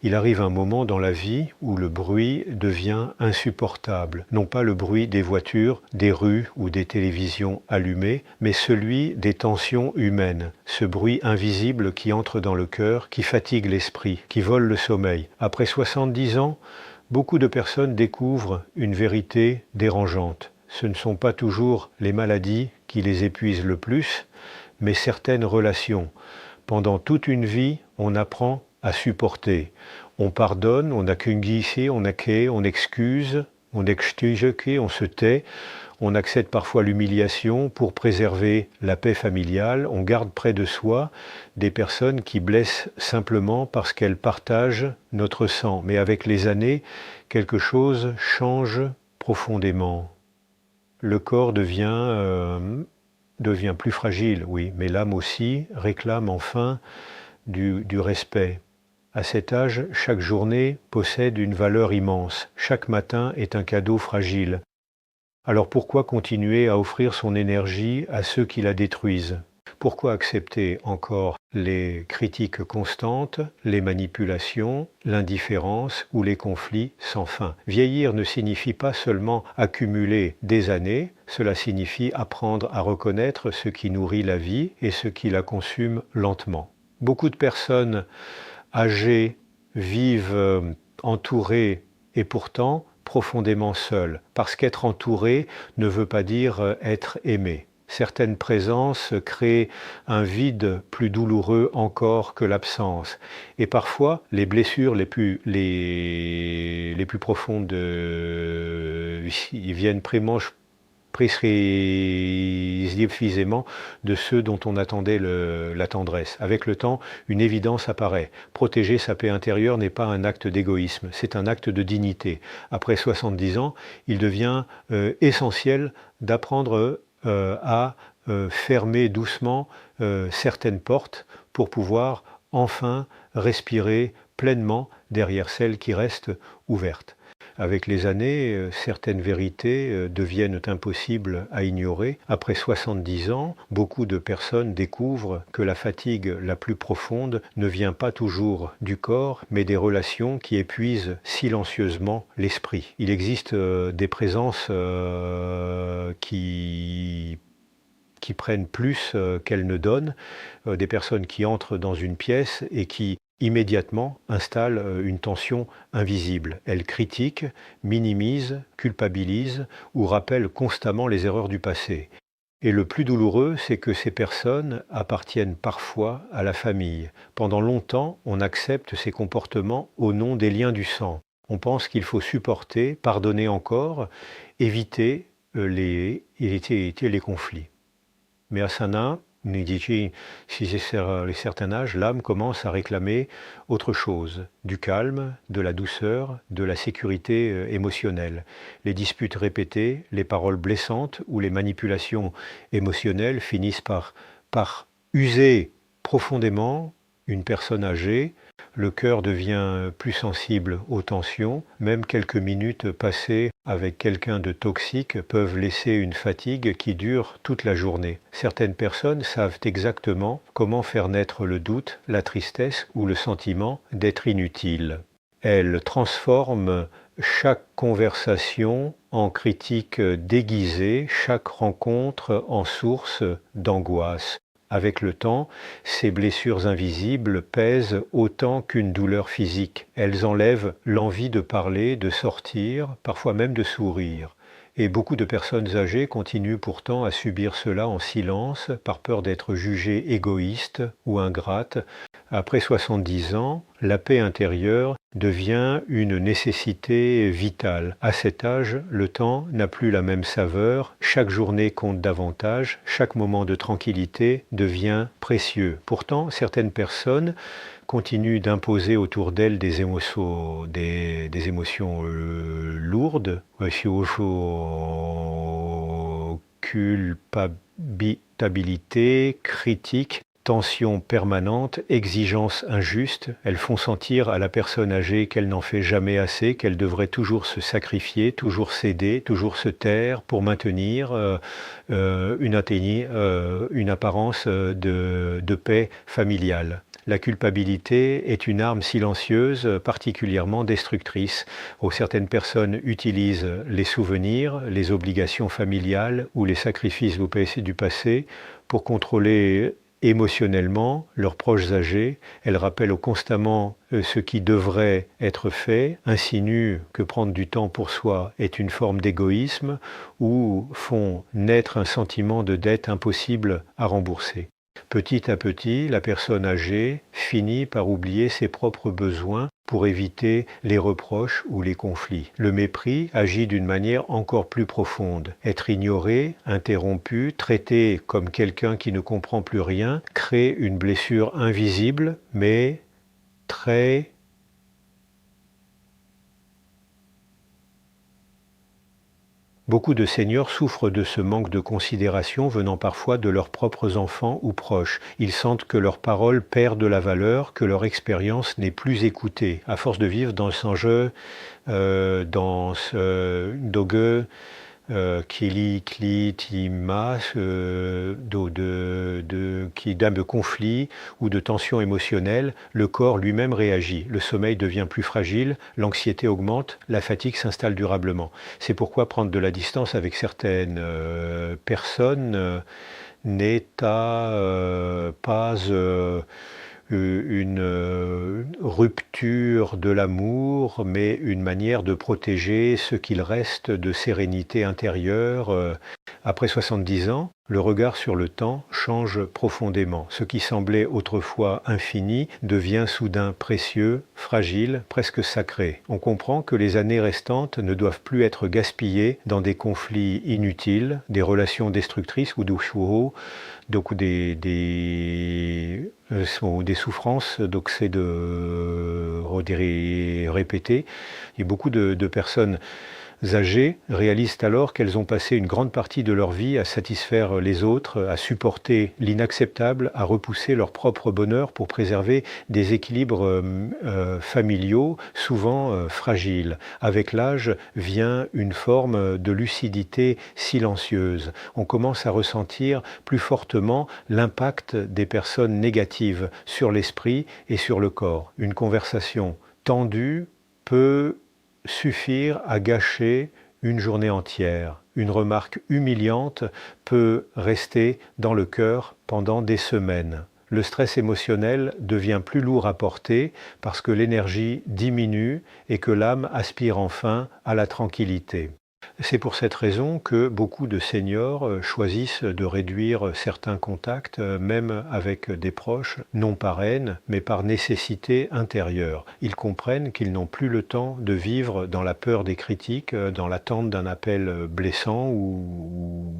Il arrive un moment dans la vie où le bruit devient insupportable. Non pas le bruit des voitures, des rues ou des télévisions allumées, mais celui des tensions humaines. Ce bruit invisible qui entre dans le cœur, qui fatigue l'esprit, qui vole le sommeil. Après 70 ans, beaucoup de personnes découvrent une vérité dérangeante. Ce ne sont pas toujours les maladies qui les épuisent le plus, mais certaines relations. Pendant toute une vie, on apprend à supporter. On pardonne, on accueille, on excuse, on se tait, on accepte parfois l'humiliation pour préserver la paix familiale, on garde près de soi des personnes qui blessent simplement parce qu'elles partagent notre sang. Mais avec les années, quelque chose change profondément. Le corps devient plus fragile, oui, mais l'âme aussi réclame enfin du respect. À cet âge, chaque journée possède une valeur immense. Chaque matin est un cadeau fragile. Alors pourquoi continuer à offrir son énergie à ceux qui la détruisent? Pourquoi accepter encore les critiques constantes, les manipulations, l'indifférence ou les conflits sans fin? Vieillir ne signifie pas seulement accumuler des années, cela signifie apprendre à reconnaître ce qui nourrit la vie et ce qui la consume lentement. Beaucoup de personnes âgées vivent entourées et pourtant profondément seules, parce qu'être entouré ne veut pas dire être aimé. Certaines présences créent un vide plus douloureux encore que l'absence. Et parfois, les blessures les plus profondes ils viennent précisément de ceux dont on attendait la tendresse. Avec le temps, une évidence apparaît. Protéger sa paix intérieure n'est pas un acte d'égoïsme, c'est un acte de dignité. Après 70 ans, il devient essentiel d'apprendre à fermer doucement certaines portes pour pouvoir enfin respirer pleinement derrière celles qui restent ouvertes. Avec les années, certaines vérités deviennent impossibles à ignorer. Après 70 ans, beaucoup de personnes découvrent que la fatigue la plus profonde ne vient pas toujours du corps, mais des relations qui épuisent silencieusement l'esprit. Il existe des présences qui prennent plus qu'elles ne donnent, des personnes qui entrent dans une pièce et qui immédiatement installent une tension invisible. Elles critiquent, minimisent, culpabilisent ou rappellent constamment les erreurs du passé. Et le plus douloureux, c'est que ces personnes appartiennent parfois à la famille. Pendant longtemps, on accepte ces comportements au nom des liens du sang. On pense qu'il faut supporter, pardonner encore, éviter les conflits. Mais Asana nous dit, si c'est un certain âge, l'âme commence à réclamer autre chose, du calme, de la douceur, de la sécurité émotionnelle. Les disputes répétées, les paroles blessantes ou les manipulations émotionnelles finissent par user profondément une personne âgée. Le cœur devient plus sensible aux tensions. Même quelques minutes passées avec quelqu'un de toxique peuvent laisser une fatigue qui dure toute la journée. Certaines personnes savent exactement comment faire naître le doute, la tristesse ou le sentiment d'être inutile. Elles transforment chaque conversation en critique déguisée, chaque rencontre en source d'angoisse. Avec le temps, ces blessures invisibles pèsent autant qu'une douleur physique. Elles enlèvent l'envie de parler, de sortir, parfois même de sourire. Et beaucoup de personnes âgées continuent pourtant à subir cela en silence, par peur d'être jugées égoïstes ou ingrates. Après 70 ans, la paix intérieure devient une nécessité vitale. À cet âge, le temps n'a plus la même saveur, chaque journée compte davantage, chaque moment de tranquillité devient précieux. Pourtant, certaines personnes continuent d'imposer autour d'elles des émotions lourdes, culpabilité, critique, tension permanente, exigence injuste. Elles font sentir à la personne âgée qu'elle n'en fait jamais assez, qu'elle devrait toujours se sacrifier, toujours céder, toujours se taire pour maintenir une apparence de paix familiale. La culpabilité est une arme silencieuse particulièrement destructrice. Certaines personnes utilisent les souvenirs, les obligations familiales ou les sacrifices du passé pour contrôler émotionnellement leurs proches âgés. Elles rappellent constamment ce qui devrait être fait, insinuent que prendre du temps pour soi est une forme d'égoïsme ou font naître un sentiment de dette impossible à rembourser. Petit à petit, la personne âgée finit par oublier ses propres besoins pour éviter les reproches ou les conflits. Le mépris agit d'une manière encore plus profonde. Être ignoré, interrompu, traité comme quelqu'un qui ne comprend plus rien, crée une blessure invisible, mais très Beaucoup de seniors souffrent de ce manque de considération venant parfois de leurs propres enfants ou proches. Ils sentent que leurs paroles perdent de la valeur, que leur expérience n'est plus écoutée. À force de vivre dans ce jeu, dans ce dogue, Kili, Kli, Timas, qui dame de conflits ou de tensions émotionnelles, le corps lui-même réagit. Le sommeil devient plus fragile, l'anxiété augmente, la fatigue s'installe durablement. C'est pourquoi prendre de la distance avec certaines personnes n'est pas une rupture de l'amour, mais une manière de protéger ce qu'il reste de sérénité intérieure. Après 70 ans, le regard sur le temps change profondément. Ce qui semblait autrefois infini devient soudain précieux, fragile, presque sacré. On comprend que les années restantes ne doivent plus être gaspillées dans des conflits inutiles, des relations destructrices ou donc des souffrances, donc c'est de répéter. Et beaucoup de personnes âgées réalisent alors qu'elles ont passé une grande partie de leur vie à satisfaire les autres, à supporter l'inacceptable, à repousser leur propre bonheur pour préserver des équilibres familiaux, souvent fragiles. Avec l'âge vient une forme de lucidité silencieuse. On commence à ressentir plus fortement l'impact des personnes négatives sur l'esprit et sur le corps. Une conversation tendue peut suffire à gâcher une journée entière. Une remarque humiliante peut rester dans le cœur pendant des semaines. Le stress émotionnel devient plus lourd à porter parce que l'énergie diminue et que l'âme aspire enfin à la tranquillité. C'est pour cette raison que beaucoup de seniors choisissent de réduire certains contacts, même avec des proches, non par haine, mais par nécessité intérieure. Ils comprennent qu'ils n'ont plus le temps de vivre dans la peur des critiques, dans l'attente d'un appel blessant ou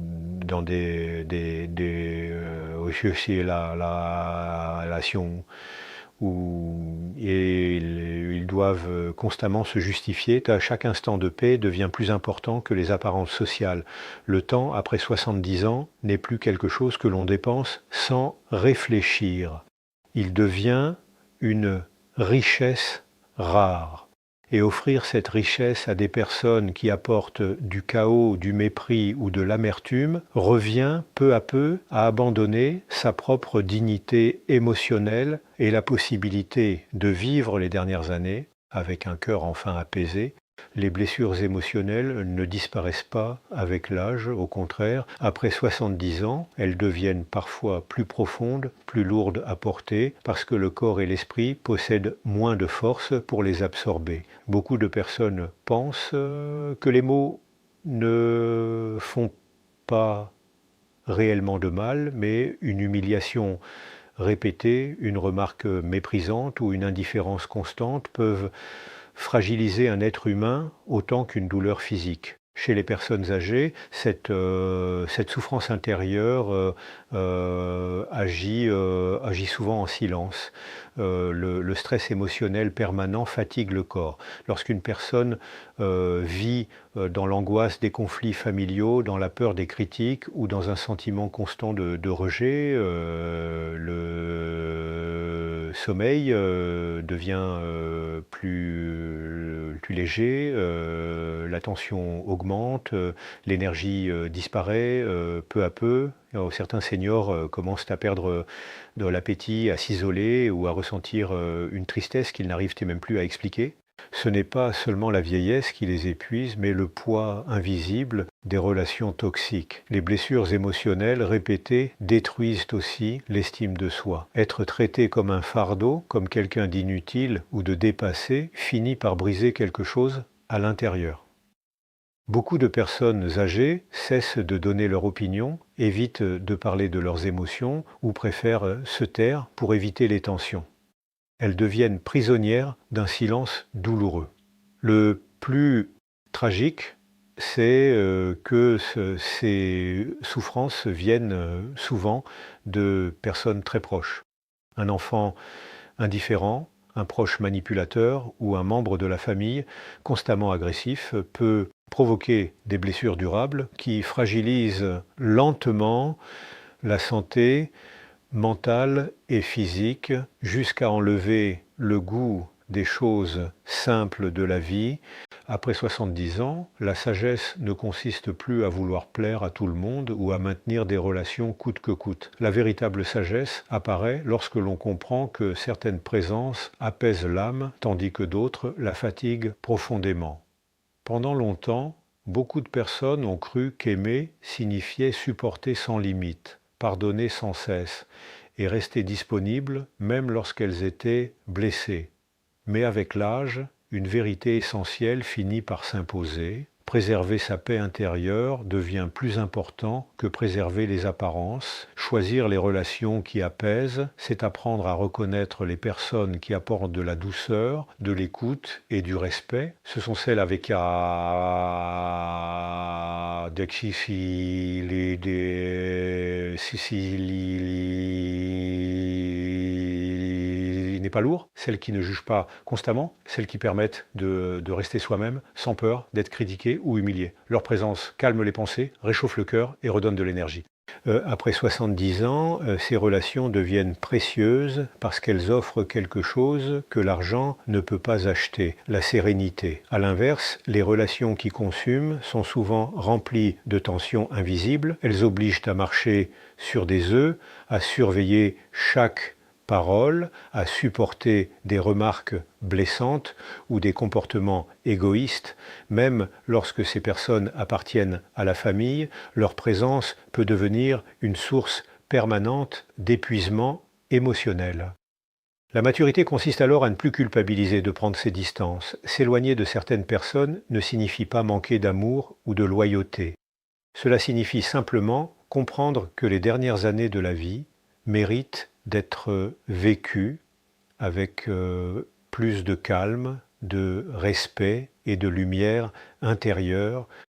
dans aussi la relation où ils doivent constamment se justifier. Chaque instant de paix devient plus important que les apparences sociales. Le temps, après 70 ans, n'est plus quelque chose que l'on dépense sans réfléchir. Il devient une richesse rare. Et offrir cette richesse à des personnes qui apportent du chaos, du mépris ou de l'amertume revient peu à peu à abandonner sa propre dignité émotionnelle et la possibilité de vivre les dernières années avec un cœur enfin apaisé. Les blessures émotionnelles ne disparaissent pas avec l'âge, au contraire, après 70 ans, elles deviennent parfois plus profondes, plus lourdes à porter, parce que le corps et l'esprit possèdent moins de force pour les absorber. Beaucoup de personnes pensent que les mots ne font pas réellement de mal, mais une humiliation répétée, une remarque méprisante ou une indifférence constante peuvent fragiliser un être humain autant qu'une douleur physique. Chez les personnes âgées, cette souffrance intérieure agit souvent en silence. Le stress émotionnel permanent fatigue le corps. Lorsqu'une personne vit dans l'angoisse des conflits familiaux, dans la peur des critiques ou dans un sentiment constant de rejet, le sommeil devient plus plus léger, la tension augmente, l'énergie disparaît peu à peu. Certains seniors commencent à perdre de l'appétit, à s'isoler ou à ressentir une tristesse qu'ils n'arrivent même plus à expliquer. Ce n'est pas seulement la vieillesse qui les épuise, mais le poids invisible des relations toxiques. Les blessures émotionnelles répétées détruisent aussi l'estime de soi. Être traité comme un fardeau, comme quelqu'un d'inutile ou de dépassé, finit par briser quelque chose à l'intérieur. Beaucoup de personnes âgées cessent de donner leur opinion, évitent de parler de leurs émotions ou préfèrent se taire pour éviter les tensions. Elles deviennent prisonnières d'un silence douloureux. Le plus tragique, c'est que ces souffrances viennent souvent de personnes très proches. Un enfant indifférent, un proche manipulateur ou un membre de la famille constamment agressif peut provoquer des blessures durables qui fragilisent lentement la santé mentale et physique jusqu'à enlever le goût des choses simples de la vie. Après 70 ans, la sagesse ne consiste plus à vouloir plaire à tout le monde ou à maintenir des relations coûte que coûte. La véritable sagesse apparaît lorsque l'on comprend que certaines présences apaisent l'âme, tandis que d'autres la fatiguent profondément. Pendant longtemps, beaucoup de personnes ont cru qu'aimer signifiait supporter sans limite, pardonner sans cesse et rester disponible même lorsqu'elles étaient blessées. Mais avec l'âge, une vérité essentielle finit par s'imposer. Préserver sa paix intérieure devient plus important que préserver les apparences. Choisir les relations qui apaisent, c'est apprendre à reconnaître les personnes qui apportent de la douceur, de l'écoute et du respect. Ce sont celles avec n'est pas lourd, celles qui ne jugent pas constamment, celles qui permettent de rester soi-même sans peur d'être critiqué ou humilié. Leur présence calme les pensées, réchauffe le cœur et redonne de l'énergie. Après 70 ans, ces relations deviennent précieuses parce qu'elles offrent quelque chose que l'argent ne peut pas acheter, la sérénité. À l'inverse, les relations qui consument sont souvent remplies de tensions invisibles. Elles obligent à marcher sur des œufs, à surveiller chaque parole, à supporter des remarques blessantes ou des comportements égoïstes. Même lorsque ces personnes appartiennent à la famille, leur présence peut devenir une source permanente d'épuisement émotionnel. La maturité consiste alors à ne plus culpabiliser de prendre ses distances. S'éloigner de certaines personnes ne signifie pas manquer d'amour ou de loyauté. Cela signifie simplement comprendre que les dernières années de la vie méritent d'être vécues avec plus de calme, de respect et de lumière intérieure